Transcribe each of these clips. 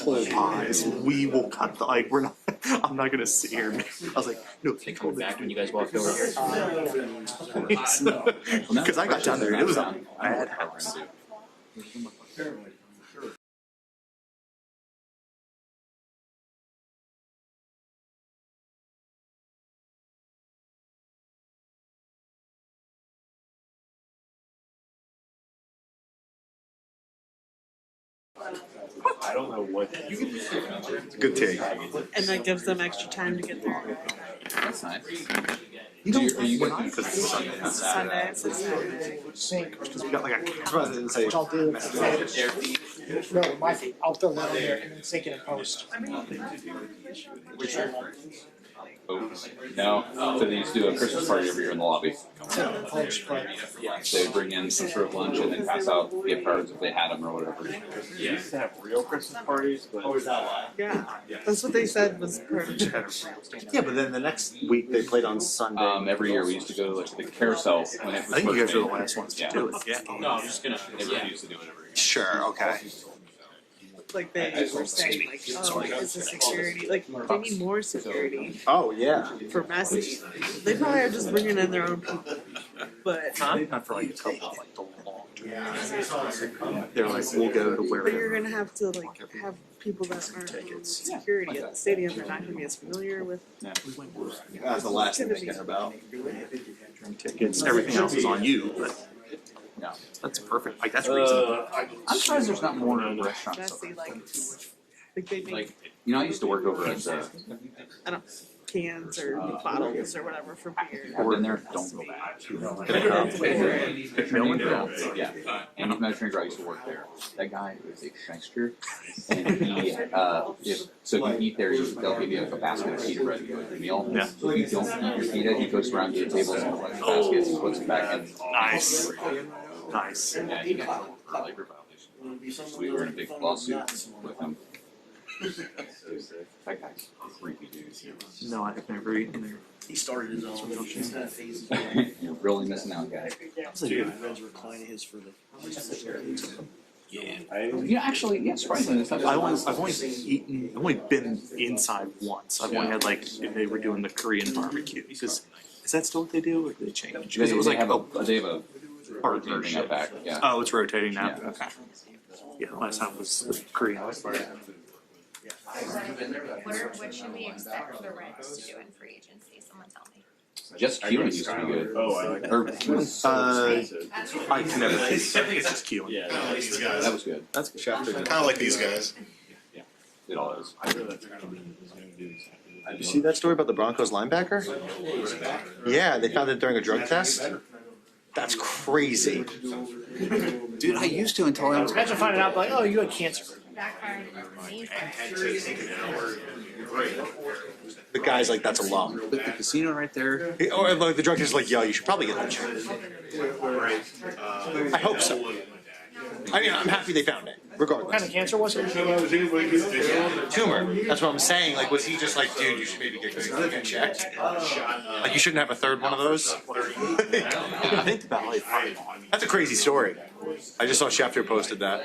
pies. We will cut the, like, we're not, I'm not gonna sit here. I was like, no, think Coming back when you guys walked over here. because I got down there and it was a bad house. I don't know what. Good take. And that gives them extra time to get there. That's nice. You don't Are you going because it's Sunday. It's Sunday, it's Saturday. Because we got like a camera that didn't say. I'll do. No, I'll throw that on there and then sync it in post. Oh, no. So they used to do a Christmas party every year in the lobby. Sync it in post, but They would bring in some sort of lunch and then pass out gift cards if they had them or whatever. You used to have real Christmas parties, but Yeah, that's what they said was part of it. Yeah, but then the next week they played on Sunday. Every year we used to go like, to the carousel when it was I think you first guys were the made. last ones to Yeah. do it. Yeah. No, I'm just gonna. They refuse to do it every year. Sure. Okay. Like they were saying, like, oh, is the security, like, they need more security Oh yeah. for Messi. They probably are just bringing in their own people, but Not for like a couple, like the long term. They're like, we'll go to where. but you're gonna have to like have people that aren't security at the stadium. They're not gonna be as familiar with. That's the last thing they care about. Tickets, everything else is on you, but No. that's perfect. Like that's reasonable. I'm surprised there's not more restaurants. Messy, like they make Like, you know, I used to work over at I don't cans or bottles or whatever for beer. I've been there, don't go back. Yeah, and he's Mediterranean girl, I used to work there. That guy is a shyster, and he, so if you eat there, they'll give you like a basket of pita bread with the meal. Yeah. So if you don't eat your pita, he goes around to the tables and collects baskets and puts it back in. Nice. Nice. Yeah, he got a labor violation. We were in a big lawsuit with him. That guy's creepy dude. No, I've never eaten there. He started his own. He's got phases. You're really missing out, guy. Friends reclining his for the. Yeah. You know, actually, yeah, surprisingly, it's not I've only been inside once. I've only had like if they were doing the Korean barbecue. Because is that still what they do, or did they change? Because it was like they have a rotating thing partnership. up back. Yeah. Oh, it's rotating now. Yeah. Okay. Yeah, last time was the Korean. What should we expect the Reds to do in free agency? Someone tell me. Just Keelan used to be good. Oh, I like that. Or I can never. I think it's just Keelan. Yeah, These guys. that was good. That's good. Kind of like these guys. It all is. Did you see that story about the Broncos linebacker? Yeah, they found it during a drug test. That's crazy. Dude, I used to until I was. imagine finding out like, oh, you had cancer. Backfired amazing. The guy's like, that's a lump. But the casino right there. Or like the drug test is like, yo, you should probably get that checked. I hope so. I mean, I'm happy they found it, What kind regardless. of cancer was it? Tumor. That's what I'm saying. Like, was he just like, dude, you should maybe get checked? Like, you shouldn't have a third one of those? I think the ballet. That's a crazy story. I just saw Schefter posted that.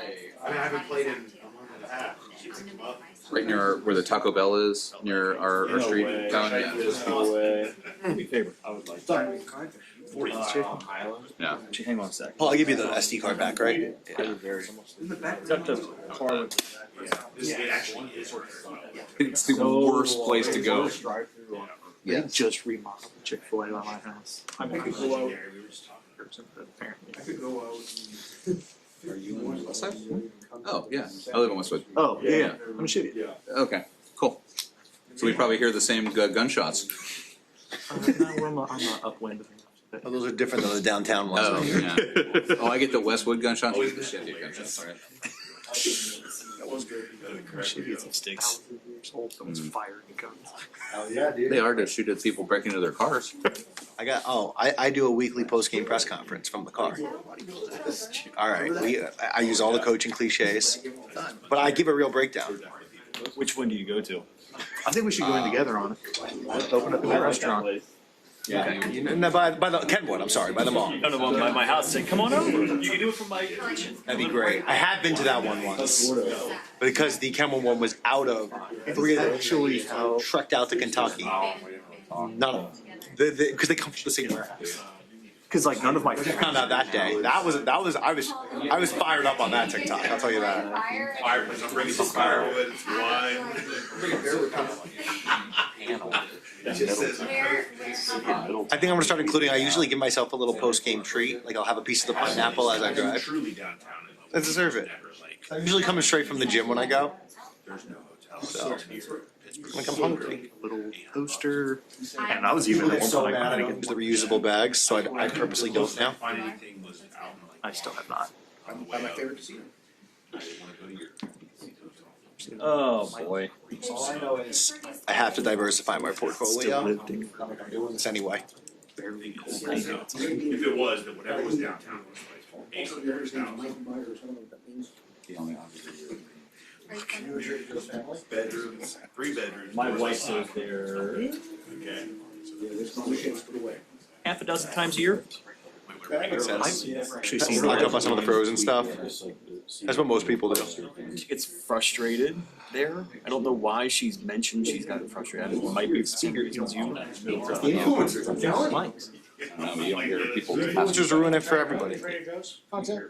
Right near where the Taco Bell is, near our street down. Yeah. I would like that. Yeah. Hang on a sec. Paul, I'll give you the SD card back, right? Except the car. It's the worst place to go. They Yes. just remodeled Chick-fil-A by my house. I mean, apparently. Are you on the west side? Oh, yeah. I live on Westwood. Oh, yeah. I'm gonna shoot you. Okay, cool. So we probably hear the same gunshots. No, we're on the upwind. Oh, those are different than the downtown ones. Oh, yeah. Oh, I get the Westwood gunshots. You get the Chevy gunshots. All right. Some sticks. Someone's firing guns. Hell yeah, dude. They are to shoot at people breaking into their cars. I do a weekly post-game press conference from the car. All right, I use all the coaching cliches, but I give a real breakdown. Which one do you go to? I think we should go in together on it. Open up a new restaurant. Yeah. No, by the Kenwood, I'm sorry, by the mall. No, by my house. Say, come on over. You can do it from my. That'd be great. I have been to that one once. because the Camel one was out of, three of them Actually, how trekked out to Kentucky. None of them, because they come from the same warehouse. because like none of my I found out that day. That was I was fired up on that TikTok. I'll tell you that. I'm bringing some firewood, wine. It just says. Where, I think I'm gonna start including. I usually give myself a little post game treat. Like I'll have a piece of the pineapple as I drive. Truly downtown. I deserve it. I'm usually coming straight from the gym when I go. There's no hotel. Like I'm hungry. little poster, and I was even at one point I couldn't Use get the reusable bags, so I purposely don't now. Find anything was out like. I still have not. On the way up. I didn't wanna go to your. Oh, boy. All I know is I have to diversify my Still portfolio. lifting. I'm doing this anyway. Barely cold. If it was, then whatever was downtown was like The only obvious. bedrooms, 3 bedrooms. My wife goes there Okay. half a dozen times a year. Makes sense. I've actually seen Stock that. up on some of the frozen stuff. That's what most people do. She gets frustrated there. I don't know why she's mentioned she's gotten frustrated. It might be senior reasons you. Influencers, I'm telling you. I don't know, but you don't hear people. Influencers ruin it for everybody. Trader Joe's content.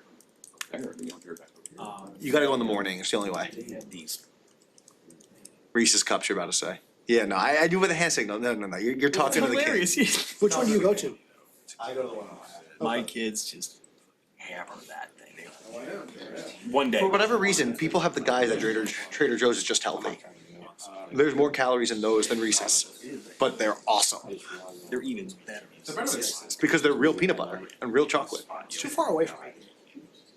I heard you don't hear about it. You gotta go in the morning, it's the only way. These. Reese's cups you're about to say. Yeah, no, I do with a hand signal. No, you're talking to the kid. Hilarious. Which one do you go to? I go to the one. My kids just hammer that thing. One day. For whatever reason, people have the guys at Trader Joe's is just healthy. There's more calories in those than Reese's, but they're awesome. They're even better. It's because they're real peanut butter and real chocolate. It's too far away from me.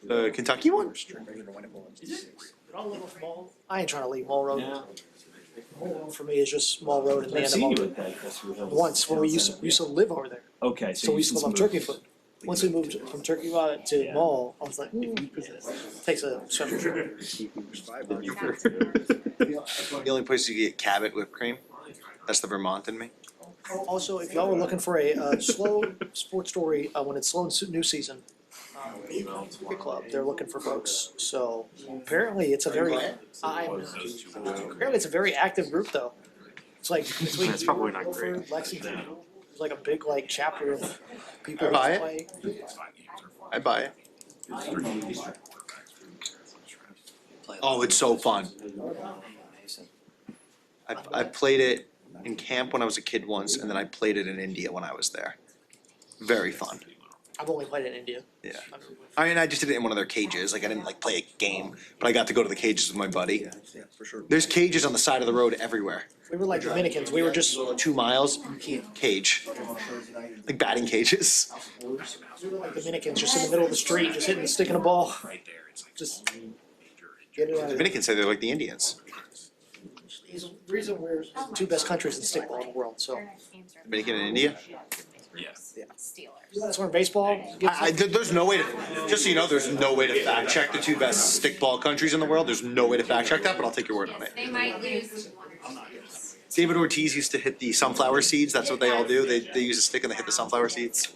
The Kentucky one? I'll live off Mall. I ain't trying to leave Mall Road. Yeah. Mall Road for me is just Mall Road and the I've end of seen Mall you Road. at that. Once, when we used to live over there. Okay, So we used to live on Turkey Foot. Once we moved from Turkey Foot to Yeah. Mall, I was like, takes a special trip. The only place you get Cabot whipped cream. That's the Vermont in me. Also, if y'all were looking for a slow sports story, when it's slow new season, Cricket Club, they're looking for folks. So apparently it's a very, apparently it's a very active group though. It's like between That's probably not Guilford, great. Lexington, there's like a big like chapter of people I buy who it. play. I buy it. Oh, it's so fun. I played it in camp when I was a kid once, and then I played it in India when I was there. Very fun. I've only played in India. Yeah. I mean, I just did it in one of their cages. Like I didn't like play a game, but I got to go to the cages with my buddy. There's cages on the side of the road everywhere. We were like Dominicans, we were just, 2 miles, cage. Like batting cages. we were like Dominicans, just in the middle of the street, just hitting, sticking a ball, just get it out of there. Dominicans say they're like the Indians. He's the reason we're the two best countries in stickball in the world, so. Dominican and India? Steelers. That's where baseball gets. There's no way to, just so you know, there's no way to fact check the 2 best stickball countries in the world. There's no way to fact check that, but I'll take your word on it. They might lose. David Ortiz used to hit the sunflower seeds. That's what they all do. They use a stick and they hit the sunflower seeds.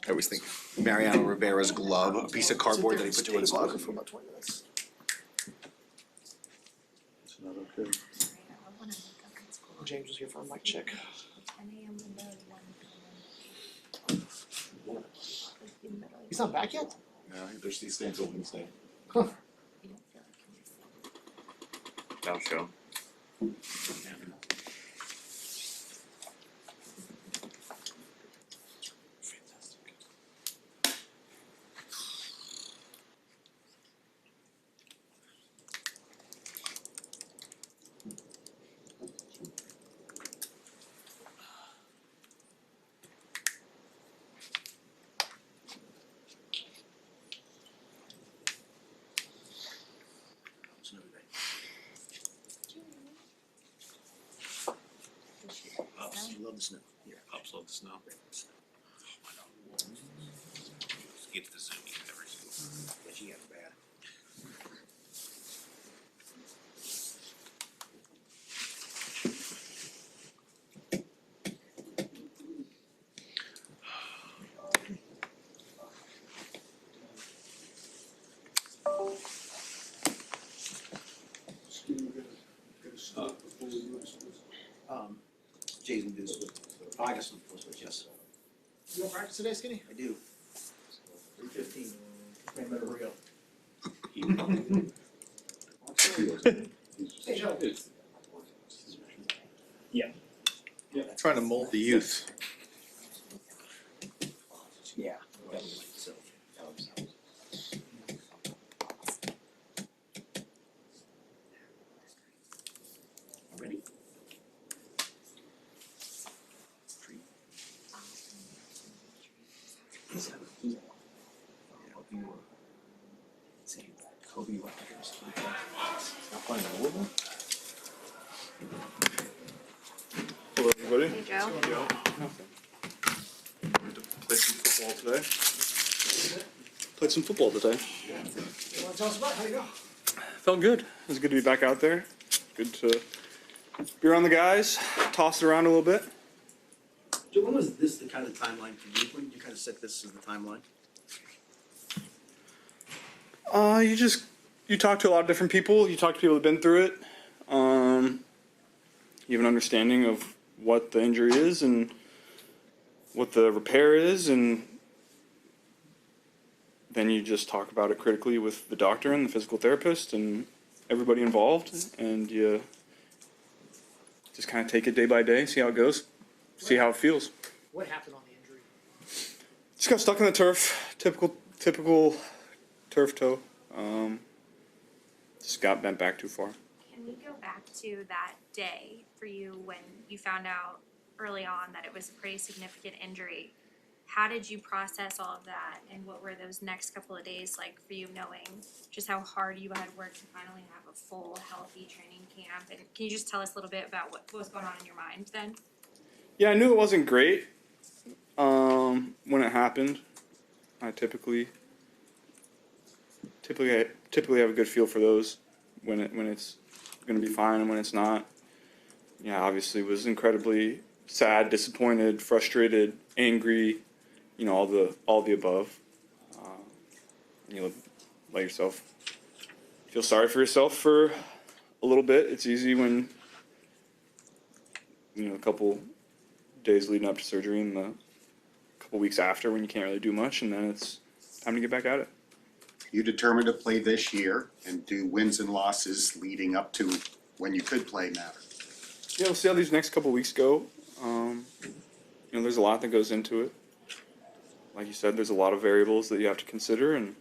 I always think Mariano Rivera's glove, a piece of cardboard that he put to his glove. For about 20 minutes. James was here for a mic check. He's not back yet? No, there's these things open today. That'll show. Pups, you love the snow. Yeah, pups love the snow. Gets the zoomy and everything. But you got it bad. I got some full switch, yes. You don't practice today, Skinny? I do. 3:15. Man, better hurry up. Hey, Joe. Trying to mold the youth. Yeah. Ready? Kobe Rogers. Not playing in Louisville? Hello, everybody. Hey, Joe. Play some football today. Played some football today. You wanna tell us about how you go? Felt good. It was good to be back out there. Good to be around the guys, toss it around a little bit. Joe, when was this the kind of timeline for you? When did you kind of set this as the timeline? You talk to a lot of different people. You talk to people who've been through it. You have an understanding of what the injury is and what the repair is, and then you just talk about it critically with the doctor and the physical therapist and everybody involved, and you just kind of take it day by day, see how it goes, see how it feels. What happened on the injury? Just got stuck in the turf. Typical turf toe. Just got bent back too far. Can we go back to that day for you when you found out early on that it was a pretty significant injury? How did you process all of that, and what were those next couple of days like for you, knowing just how hard you had worked to finally have a full, healthy training camp? And can you just tell us a little bit about what was going on in your mind then? Yeah, I knew it wasn't great when it happened. I typically have a good feel for those when it's going to be fine and when it's not. Yeah, obviously was incredibly sad, disappointed, frustrated, angry, all the above. You let yourself feel sorry for yourself for a little bit. It's easy when a couple days leading up to surgery and the couple weeks after when you can't really do much, and then it's time to get back at it. You determined to play this year, and do wins and losses leading up to when you could play matter? Yeah, we'll see how these next couple weeks go. There's a lot that goes into it. Like you said, there's a lot of variables that you have to consider, and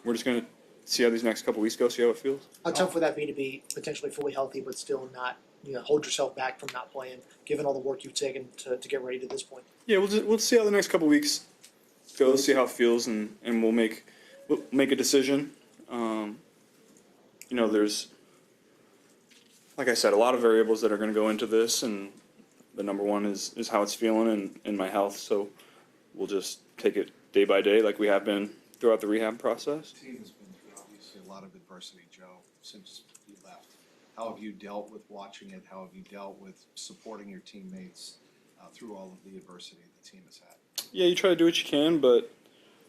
we're just going to see how these next couple weeks go, see how it feels. How tough would that be to be potentially fully healthy but still not, hold yourself back from not playing, given all the work you've taken to get ready to this point? Yeah, we'll see how the next couple weeks go, see how it feels, and we'll make a decision. There's, like I said, a lot of variables that are going to go into this, and the number one is how it's feeling and my health. So we'll just take it day by day, like we have been throughout the rehab process. The team has been through obviously a lot of adversity, Joe, since you left. How have you dealt with watching it? How have you dealt with supporting your teammates through all of the adversity the team has had? Yeah, you try to do what you can, but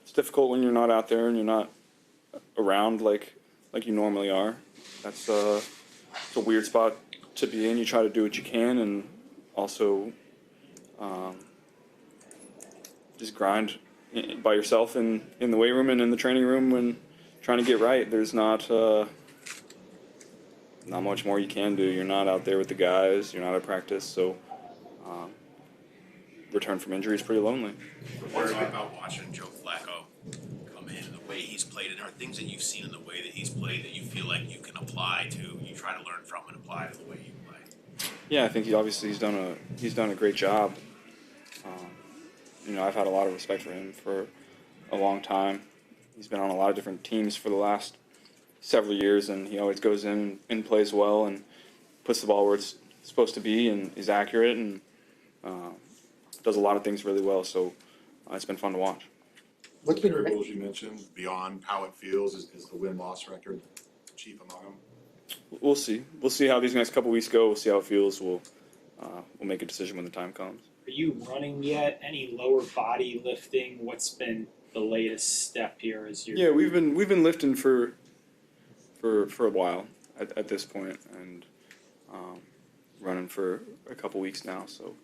it's difficult when you're not out there and you're not around like you normally are. It's a weird spot to be in. You try to do what you can, and also just grind by yourself in the weight room and in the training room when trying to get right. There's not much more you can do. You're not out there with the guys. You're not at practice, so return from injury is pretty lonely. What about watching Joe Flacco come in, the way he's played, and are things that you've seen in the way that he's played that you feel like you can apply to, you try to learn from and apply to the way you play? Yeah, I think he's done a great job. I've had a lot of respect for him for a long time. He's been on a lot of different teams for the last several years, and he always goes in and plays well and puts the ball where it's supposed to be and is accurate and does a lot of things really well. So it's been fun to watch. What's been variables you mentioned beyond how it feels is the win-loss record chief among them? We'll see. We'll see how these next couple weeks go. We'll see how it feels. We'll make a decision when the time comes. Are you running yet? Any lower body lifting? What's been the latest step here as you? Yeah, we've been lifting for a while at this point, and running for a couple weeks now. So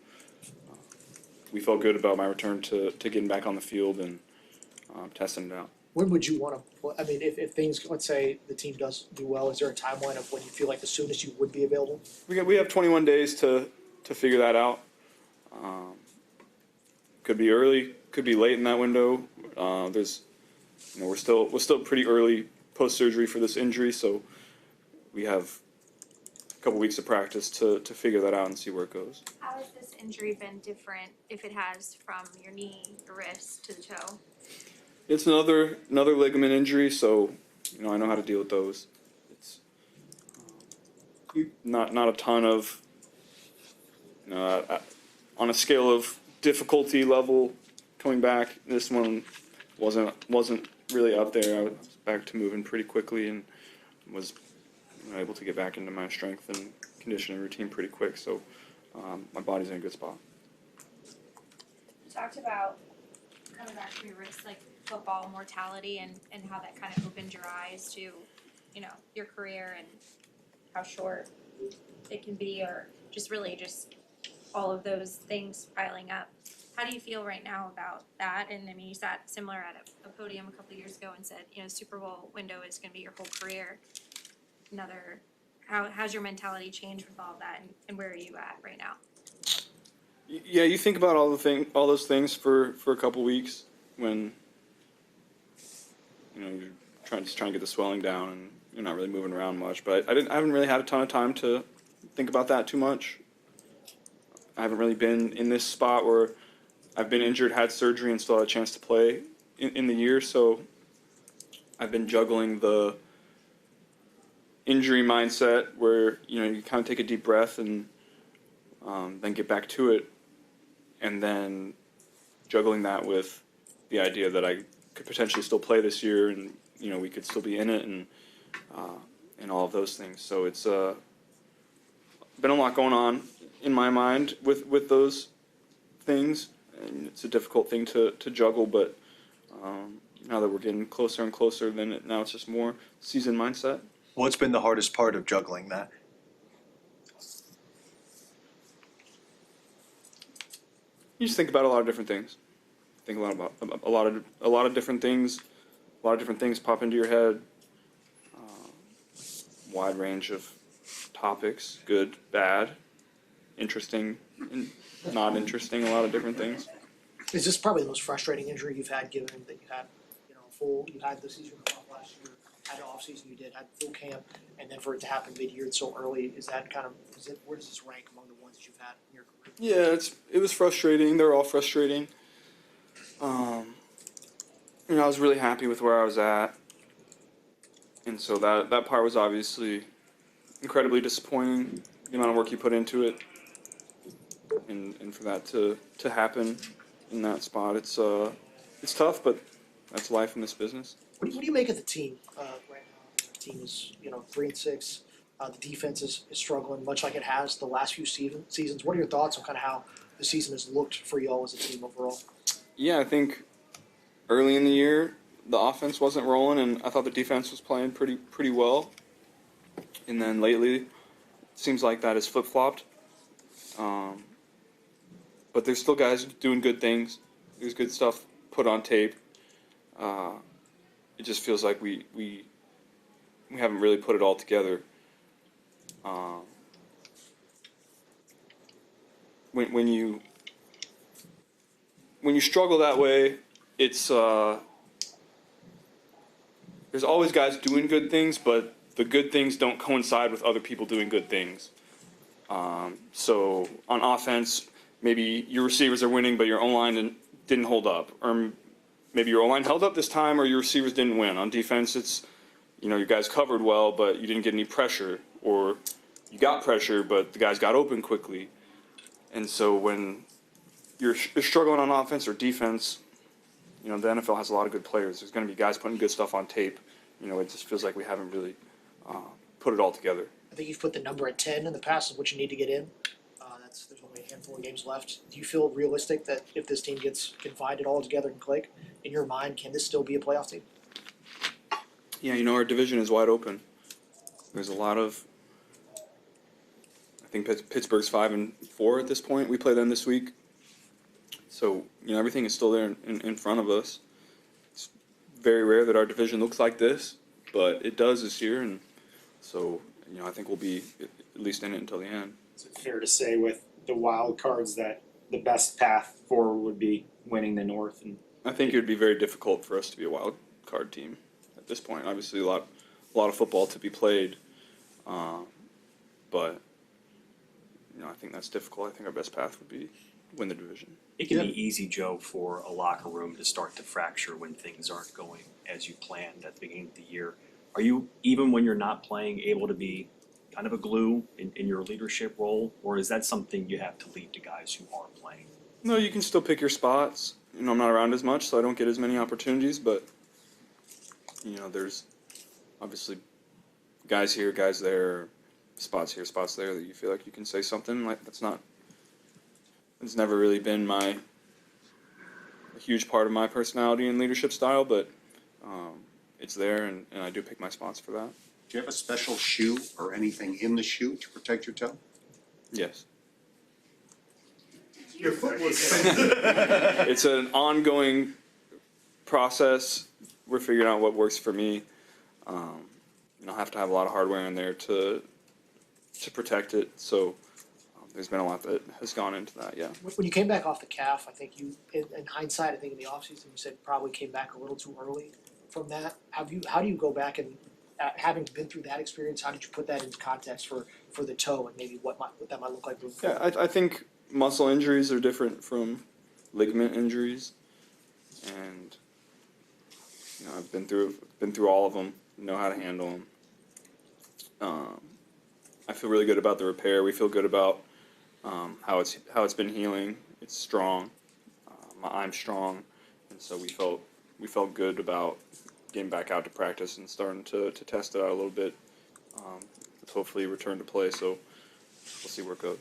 we felt good about my return to getting back on the field and testing it out. When would you wanna, I mean, if things, let's say the team does do well, is there a timeline of when you feel like the soonest you would be available? We have 21 days to figure that out. Could be early, could be late in that window. We're still pretty early post surgery for this injury, so we have a couple weeks of practice to figure that out and see where it goes. How has this injury been different, if it has, from your knee, your wrist to the toe? It's another ligament injury, so I know how to deal with those. It's not a ton of on a scale of difficulty level coming back. This one wasn't really up there. I was back to moving pretty quickly and was able to get back into my strength and conditioning routine pretty quick. So my body's in a good spot. You talked about, coming back to your wrist, like football mortality and how that kind of opened your eyes to, your career and how short it can be, or just all of those things piling up. How do you feel right now about that? And I mean, you sat similar at a podium a couple of years ago and said, Super Bowl window is going to be your whole career. How's your mentality changed with all that, and where are you at right now? Yeah, you think about all those things for a couple weeks when you're trying to get the swelling down and you're not really moving around much. But I haven't really had a ton of time to think about that too much. I haven't really been in this spot where I've been injured, had surgery, and still had a chance to play in the year. So I've been juggling the injury mindset where you kind of take a deep breath and then get back to it, and then juggling that with the idea that I could potentially still play this year, and we could still be in it, and all of those things. So it's been a lot going on in my mind with those things, and it's a difficult thing to juggle. But now that we're getting closer and closer, now it's just more season mindset. What's been the hardest part of juggling that? You just think about a lot of different things. Think a lot about a lot of different things. A lot of different things pop into your head. Wide range of topics, good, bad, interesting, not interesting. A lot of different things. Is this probably the most frustrating injury you've had, given that you had, you had the season off last year, had an off season, you had full camp, and then for it to happen mid-year and so early, where does this rank among the ones that you've had in your career? Yeah, it was frustrating. They're all frustrating. I was really happy with where I was at, and so that part was obviously incredibly disappointing. The amount of work you put into it, and for that to happen in that spot, it's tough, but that's life in this business. What do you make of the team right now? The team is 3-6. The defense is struggling, much like it has the last few seasons. What are your thoughts on kind of how the season has looked for y'all as a team overall? Yeah, I think early in the year the offense wasn't rolling, and I thought the defense was playing pretty well. And then lately, it seems like that has flip-flopped. But there's still guys doing good things. There's good stuff put on tape. It just feels like we haven't really put it all together. When you struggle that way, it's there's always guys doing good things, but the good things don't coincide with other people doing good things. So on offense, maybe your receivers are winning, but your O-line didn't hold up, or maybe your O-line held up this time, or your receivers didn't win. On defense, it's your guys covered well, but you didn't get any pressure, or you got pressure, but the guys got open quickly. And so when you're struggling on offense or defense, the NFL has a lot of good players. There's going to be guys putting good stuff on tape. It just feels like we haven't really put it all together. I think you've put the number at 10 in the past is what you need to get in. There's only a handful of games left. Do you feel realistic that if this team gets confined it all together and click, in your mind, can this still be a playoff team? Yeah, our division is wide open. There's a lot of, I think Pittsburgh's 5-4 at this point. We play them this week. So, everything is still there in front of us. It's very rare that our division looks like this, but it does this year, and so, I think we'll be at least in it until the end. Is it fair to say with the wild cards that the best path forward would be winning the North? And I think it would be very difficult for us to be a wild card team at this point. Obviously, a lot of football to be played, but I think that's difficult. I think our best path would be win the division. It can be easy, Joe, for a locker room to start to fracture when things aren't going as you planned at the beginning of the year. Are you, even when you're not playing, able to be kind of a glue in your leadership role, or is that something you have to leave to guys who are playing? No, you can still pick your spots. I'm not around as much, so I don't get as many opportunities, but there's obviously guys here, guys there, spots here, spots there that you feel like you can say something. Like it's never really been a huge part of my personality and leadership style, but it's there, and I do pick my spots for that. Do you have a special shoe or anything in the shoe to protect your toe? Yes. Your foot was. It's an ongoing process. We're figuring out what works for me. I'll have to have a lot of hardware in there to protect it. So there's been a lot that has gone into that. Yeah. When you came back off the calf, I think in hindsight, I think in the offseason, you said probably came back a little too early from that. How do you go back and, having been through that experience, how did you put that into context for the toe and maybe what that might look like moving forward? Yeah, I think muscle injuries are different from ligament injuries, and I've been through all of them. Know how to handle them. I feel really good about the repair. We feel good about how it's been healing. It's strong. I'm strong, and so we felt good about getting back out to practice and starting to test it out a little bit. Hopefully return to play. So we'll see where it goes.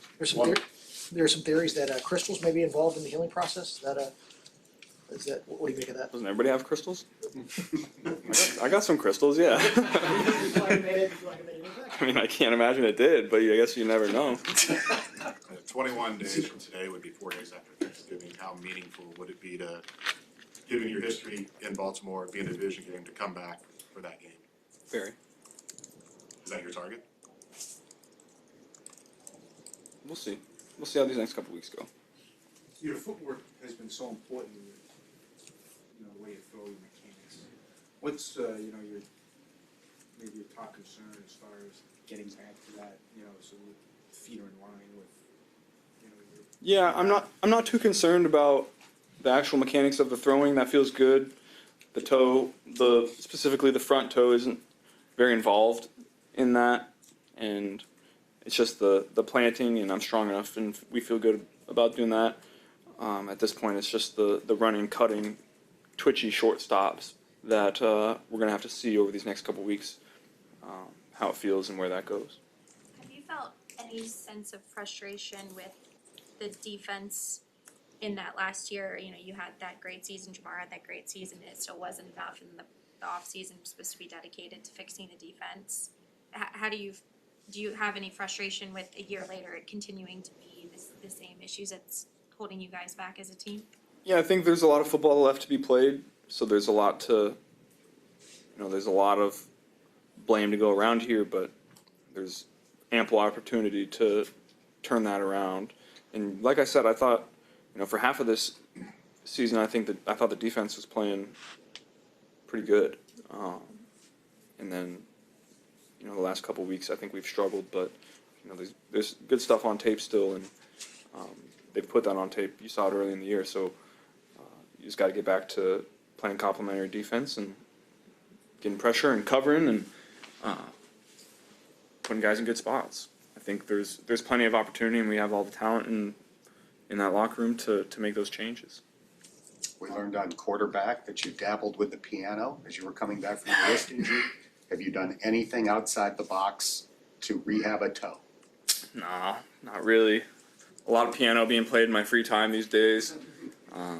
There are some theories that crystals may be involved in the healing process. What do you make of that? Doesn't everybody have crystals? I got some crystals, yeah. I mean, I can't imagine it did, but I guess you never know. 21 days from today would be 4 days after Thanksgiving. How meaningful would it be to, given your history in Baltimore, being a division game, to come back for that game? Very. Is that your target? We'll see. We'll see how these next couple weeks go. Your footwork has been so important in the way you throw your mechanics. What's your maybe your top concern as far as getting back to that, so the feet are in line with Yeah, I'm not too concerned about the actual mechanics of the throwing. That feels good. The toe, specifically the front toe, isn't very involved in that, and it's just the planting, and I'm strong enough, and we feel good about doing that. At this point, it's just the running, cutting, twitchy short stops that we're gonna have to see over these next couple weeks, how it feels and where that goes. Have you felt any sense of frustration with the defense in that last year? You had that great season, Jamar had that great season, and it still wasn't enough, and the off season was supposed to be dedicated to fixing the defense. How do you have any frustration with a year later it continuing to be the same issues that's holding you guys back as a team? Yeah, I think there's a lot of football left to be played, so there's a lot there's a lot of blame to go around here, but there's ample opportunity to turn that around. And like I said, I thought, for half of this season, I thought the defense was playing pretty good, and then the last couple weeks I think we've struggled, but there's good stuff on tape still, and they've put that on tape. You saw it early in the year, so you just got to get back to playing complementary defense and getting pressure and covering and putting guys in good spots. I think there's plenty of opportunity, and we have all the talent in that locker room to make those changes. We learned on quarterback that you dabbled with the piano as you were coming back from your wrist injury. Have you done anything outside the box to rehab a toe? Nah, not really. A lot of piano being played in my free time these days. A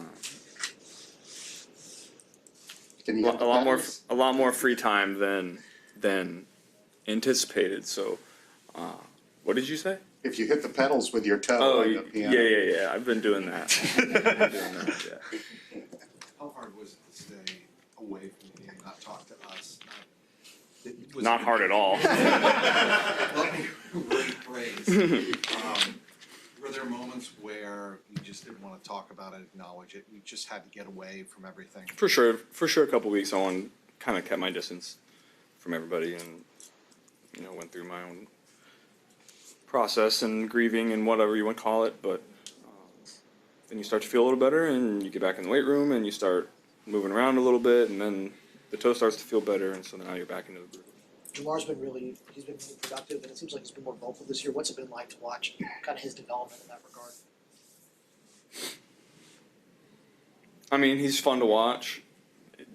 lot more free time than anticipated. So, what did you say? If you hit the pedals with your toe Oh, on the yeah, piano. yeah. I've been doing that. Yeah. How hard was it to stay away from the game, not talk to us, Not hard at all. Let me rephrase. Were there moments where you just didn't wanna talk about it, acknowledge it, you just had to get away from everything? For sure, a couple weeks on, kind of kept my distance from everybody, and went through my own process and grieving and whatever you want to call it. But then you start to feel a little better, and you get back in the weight room, and you start moving around a little bit, and then the toe starts to feel better, and so now you're back into the groove. Jamar's been really productive, and it seems like he's been more vocal this year. What's it been like to watch kind of his development in that regard? I mean, he's fun to watch.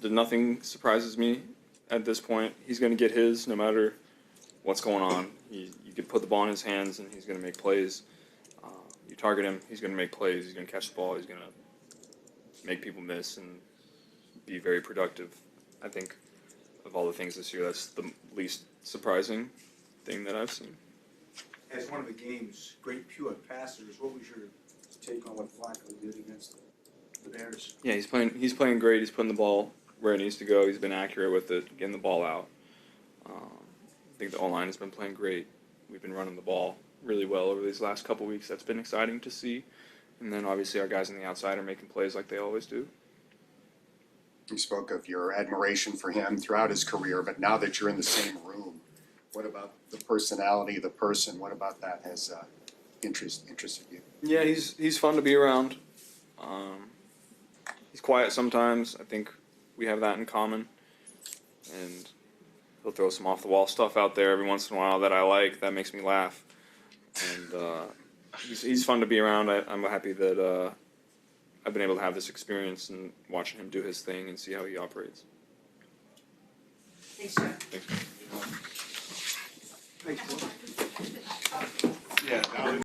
Nothing surprises me at this point. He's going to get his no matter what's going on. You could put the ball in his hands, and he's going to make plays. You target him, he's going to make plays. He's going to catch the ball. He's going to make people miss and be very productive. I think of all the things this year, that's the least surprising thing that I've seen. As one of the game's great pure passers, what was your take on what Flacco did against the Bears? Yeah, he's playing great. He's putting the ball where it needs to go. He's been accurate with it, getting the ball out. I think the O-line has been playing great. We've been running the ball really well over these last couple weeks. That's been exciting to see. And then obviously our guys on the outside are making plays like they always do. You spoke of your admiration for him throughout his career, but now that you're in the same room, what about the personality, the person, what about that has interested you? Yeah, he's fun to be around. He's quiet sometimes. I think we have that in common. And he'll throw some off the wall stuff out there every once in a while that I like. That makes me laugh. And he's fun to be around. I'm happy that I've been able to have this experience and watching him do his thing and see how he operates. Thanks, Joe. Thanks. Thanks, Bill.